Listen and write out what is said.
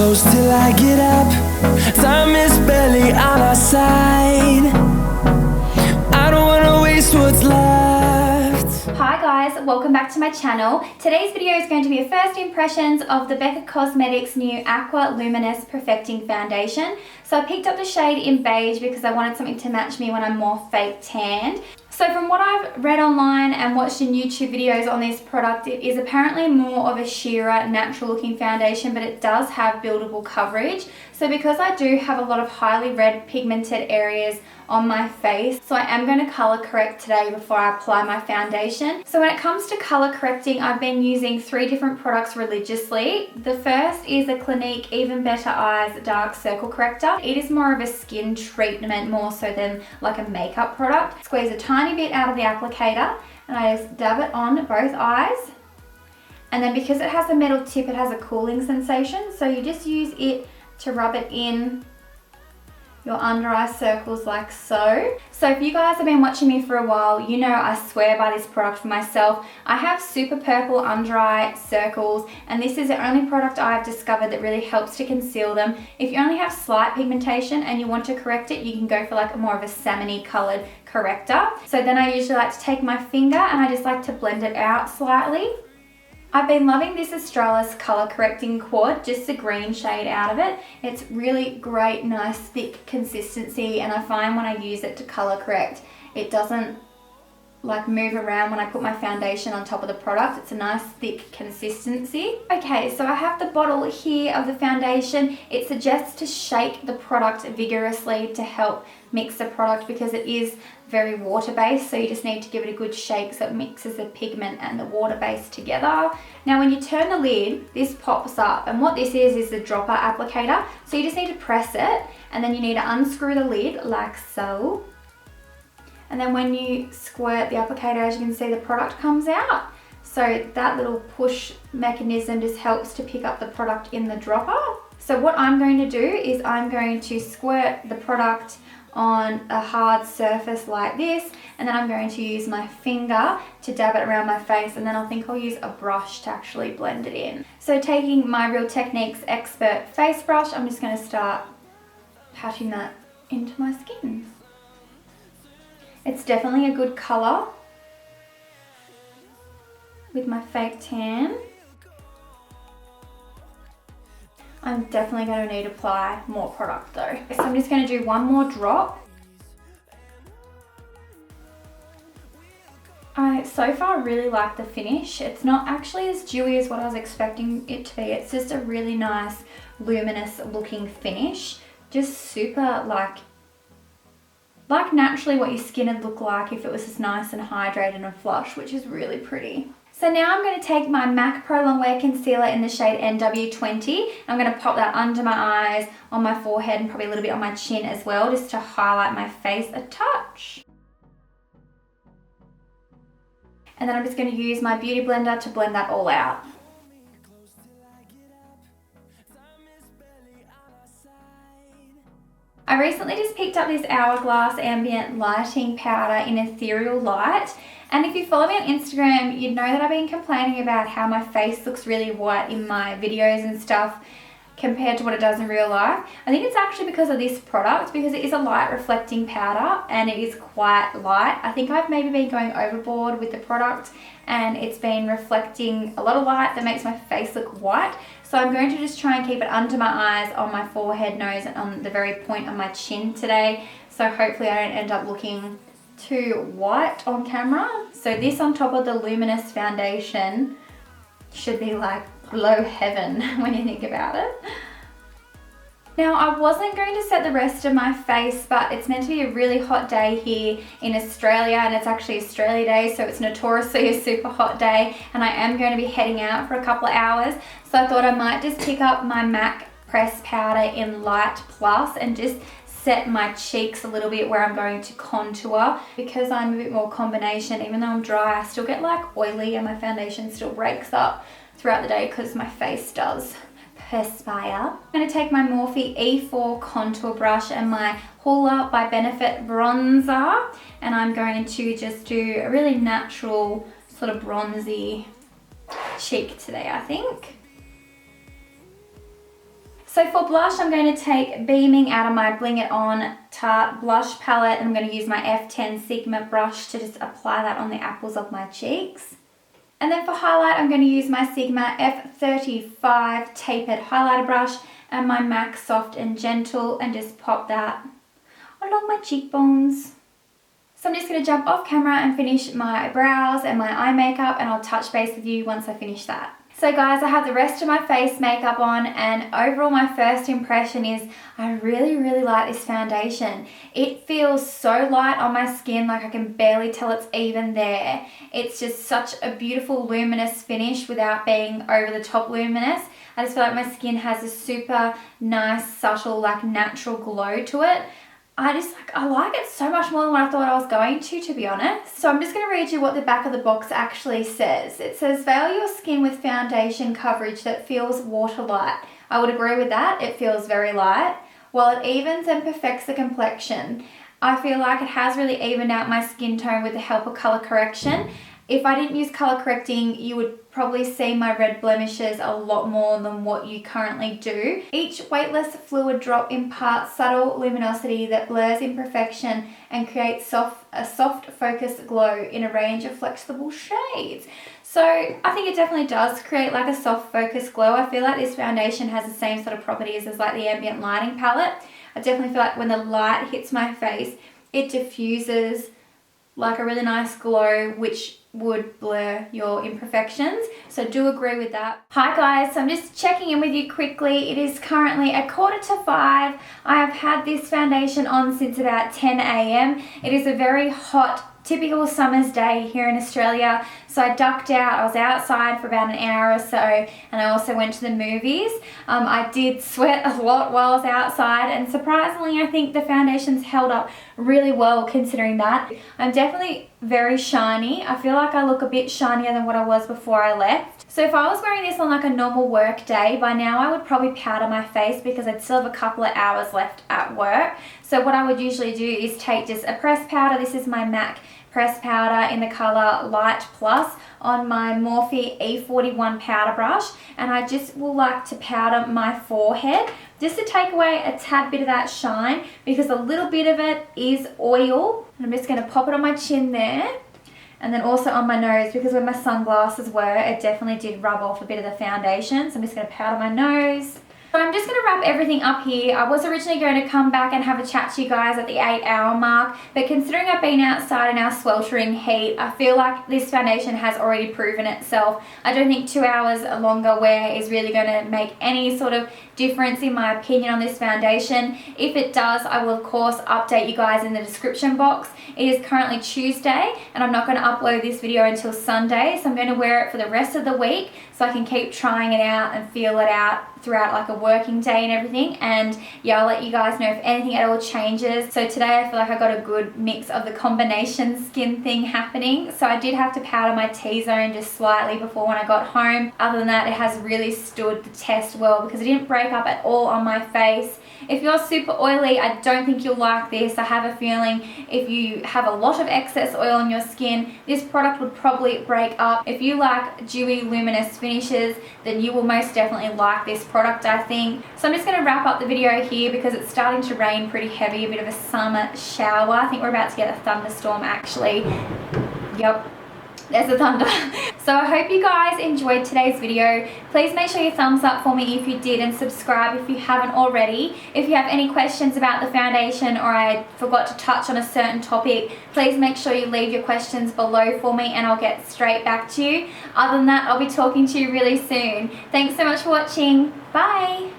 close till I get up. Time is barely on our side. I don't wanna waste what's left. Hi guys, welcome back to my channel. Today's video is going to be a first impressions of the Becca Cosmetics new Aqua Luminous Perfecting Foundation. So I picked up the shade in beige because I wanted something to match me when I'm more fake tanned. So from what I've read online and watched in YouTube videos on this product, it is apparently more of a sheerer, natural looking foundation, but it does have buildable coverage. So because I do have a lot of highly red pigmented areas on my face, so I am going to color correct today before I apply my foundation. So when it comes to color correcting, I've been using 3 different products religiously. The first is the Clinique Even Better Eyes Dark Circle Corrector. It is more of a skin treatment more so than like a makeup product. Squeeze a tiny bit out of the applicator and I just dab it on both eyes. And then because it has a metal tip, it has a cooling sensation. So you just use it to rub it in your under eye circles like so. So if you guys have been watching me for a while, you know I swear by this product for myself. I have super purple under eye circles and this is the only product I've discovered that really helps to conceal them. If you only have slight pigmentation and you want to correct it, you can go for like more of a salmon-y colored corrector. So then I usually like to take my finger and I just like to blend it out slightly. I've been loving this Australis Colour Correcting Quad, just the green shade out of it. It's really great, nice, thick consistency, and I find when I use it to colour correct, it doesn't like move around when I put my foundation on top of the product. It's a nice thick consistency. Okay, so I have the bottle here of the foundation. It suggests to shake the product vigorously to help mix the product because it is very water-based, so you just need to give it a good shake so it mixes the pigment and the water base together. Now when you turn the lid, this pops up, and what this is the dropper applicator. So you just need to press it and then you need to unscrew the lid like so. And then when you squirt the applicator, as you can see, the product comes out. So that little push mechanism just helps to pick up the product in the dropper. So what I'm going to do is I'm going to squirt the product on a hard surface like this, and then I'm going to use my finger to dab it around my face, and then I think I'll use a brush to actually blend it in. So taking my Real Techniques Expert face brush, I'm just going to start patting that into my skin. It's definitely a good colour with my fake tan. I'm definitely going to need to apply more product though. So I'm just going to do one more drop. I so far really like the finish. It's not actually as dewy as what I was expecting it to be. It's just a really nice luminous looking finish. Just super like naturally what your skin would look like if it was just nice and hydrated and flush, which is really pretty. So now I'm going to take my MAC Pro Longwear Concealer in the shade NW20. I'm going to pop that under my eyes, on my forehead, and probably a little bit on my chin as well, just to highlight my face a touch. And then I'm just going to use my Beauty Blender to blend that all out. I recently just picked up this Hourglass Ambient Lighting Powder in Ethereal Light. And if you follow me on Instagram, you'd know that I've been complaining about how my face looks really white in my videos and stuff compared to what it does in real life. I think it's actually because of this product, because it is a light reflecting powder and it is quite light. I think I've maybe been going overboard with the product and it's been reflecting a lot of light that makes my face look white. So I'm going to just try and keep it under my eyes, on my forehead, nose, and on the very point of my chin today. So hopefully I don't end up looking too white on camera. So this on top of the Luminous foundation should be like low heaven when you think about it. Now I wasn't going to set the rest of my face, but it's meant to be a really hot day here in Australia, and it's actually Australia Day, so it's notoriously a super hot day, and I am going to be heading out for a couple of hours. So I thought I might just pick up my MAC Press Powder in Light Plus and just set my cheeks a little bit where I'm going to contour. Because I'm a bit more combination, even though I'm dry, I still get like oily and my foundation still breaks up throughout the day because my face does perspire. I'm going to take my Morphe E4 contour brush and my Hoola by Benefit bronzer, and I'm going to just do a really natural sort of bronzy cheek today, I think. So for blush, I'm going to take Beaming out of my Bling It On Tarte blush palette, and I'm going to use my F10 Sigma brush to just apply that on the apples of my cheeks. And then for highlight, I'm going to use my Sigma F35 tapered highlighter brush and my MAC Soft and Gentle, and just pop that along my cheekbones. So I'm just going to jump off camera and finish my brows and my eye makeup, and I'll touch base with you once I finish that. So guys, I have the rest of my face makeup on, and overall my first impression is I really like this foundation. It feels so light on my skin, like I can barely tell it's even there. It's just such a beautiful luminous finish without being over the top luminous. I just feel like my skin has a super nice, subtle, like natural glow to it. I like it so much more than what I thought I was going to be honest. So I'm just going to read you what the back of the box actually says. It says, veil your skin with foundation coverage that feels water light. I would agree with that. It feels very light. While it evens and perfects the complexion, I feel like it has really evened out my skin tone with the help of color correction. If I didn't use color correcting, you would probably see my red blemishes a lot more than what you currently do. Each weightless fluid drop imparts subtle luminosity that blurs imperfection and creates a soft focused glow in a range of flexible shades. So I think it definitely does create like a soft focused glow. I feel like this foundation has the same sort of properties as like the Ambient lighting palette. I definitely feel like when the light hits my face, it diffuses like a really nice glow, which would blur your imperfections. So do agree with that. Hi guys, so I'm just checking in with you quickly. It is currently 4:45. I have had this foundation on since about 10 a.m. It is a very hot, typical summer's day here in Australia. So I ducked out. I was outside for about an hour or so, and I also went to the movies. I did sweat a lot while I was outside, and surprisingly I think the foundation's held up really well considering that. I'm definitely very shiny. I feel like I look a bit shinier than what I was before I left. So if I was wearing this on like a normal work day, by now I would probably powder my face because I'd still have a couple of hours left at work. So what I would usually do is take just a pressed powder. This is my MAC pressed powder in the color Light Plus on my Morphe E41 powder brush, and I just will like to powder my forehead just to take away a tad bit of that shine, because a little bit of it is oil. And I'm just going to pop it on my chin there, and then also on my nose, because where my sunglasses were, it definitely did rub off a bit of the foundation. So I'm just going to powder my nose. So I'm just going to wrap everything up here. I was originally going to come back and have a chat to you guys at the 8-hour mark, but considering I've been outside in our sweltering heat, I feel like this foundation has already proven itself. I don't think 2 hours longer wear is really going to make any sort of difference in my opinion on this foundation. If it does, I will of course update you guys in the description box. It is currently Tuesday, and I'm not going to upload this video until Sunday, so I'm going to wear it for the rest of the week so I can keep trying it out and feel it out throughout like a working day and everything. And yeah, I'll let you guys know if anything at all changes. So today I feel like I got a good mix of the combination skin thing happening. So I did have to powder my T-zone just slightly before when I got home. Other than that, it has really stood the test well because it didn't break up at all on my face. If you're super oily, I don't think you'll like this. I have a feeling if you have a lot of excess oil on your skin, this product would probably break up. If you like dewy, luminous finishes, then you will most definitely like this product, I think. So I'm just going to wrap up the video here because it's starting to rain pretty heavy, a bit of a summer shower. I think we're about to get a thunderstorm actually. Yep. There's the thunder. So I hope you guys enjoyed today's video. Please make sure you thumbs up for me if you did, and subscribe if you haven't already. If you have any questions about the foundation or I forgot to touch on a certain topic, please make sure you leave your questions below for me and I'll get straight back to you. Other than that, I'll be talking to you really soon. Thanks so much for watching. Bye.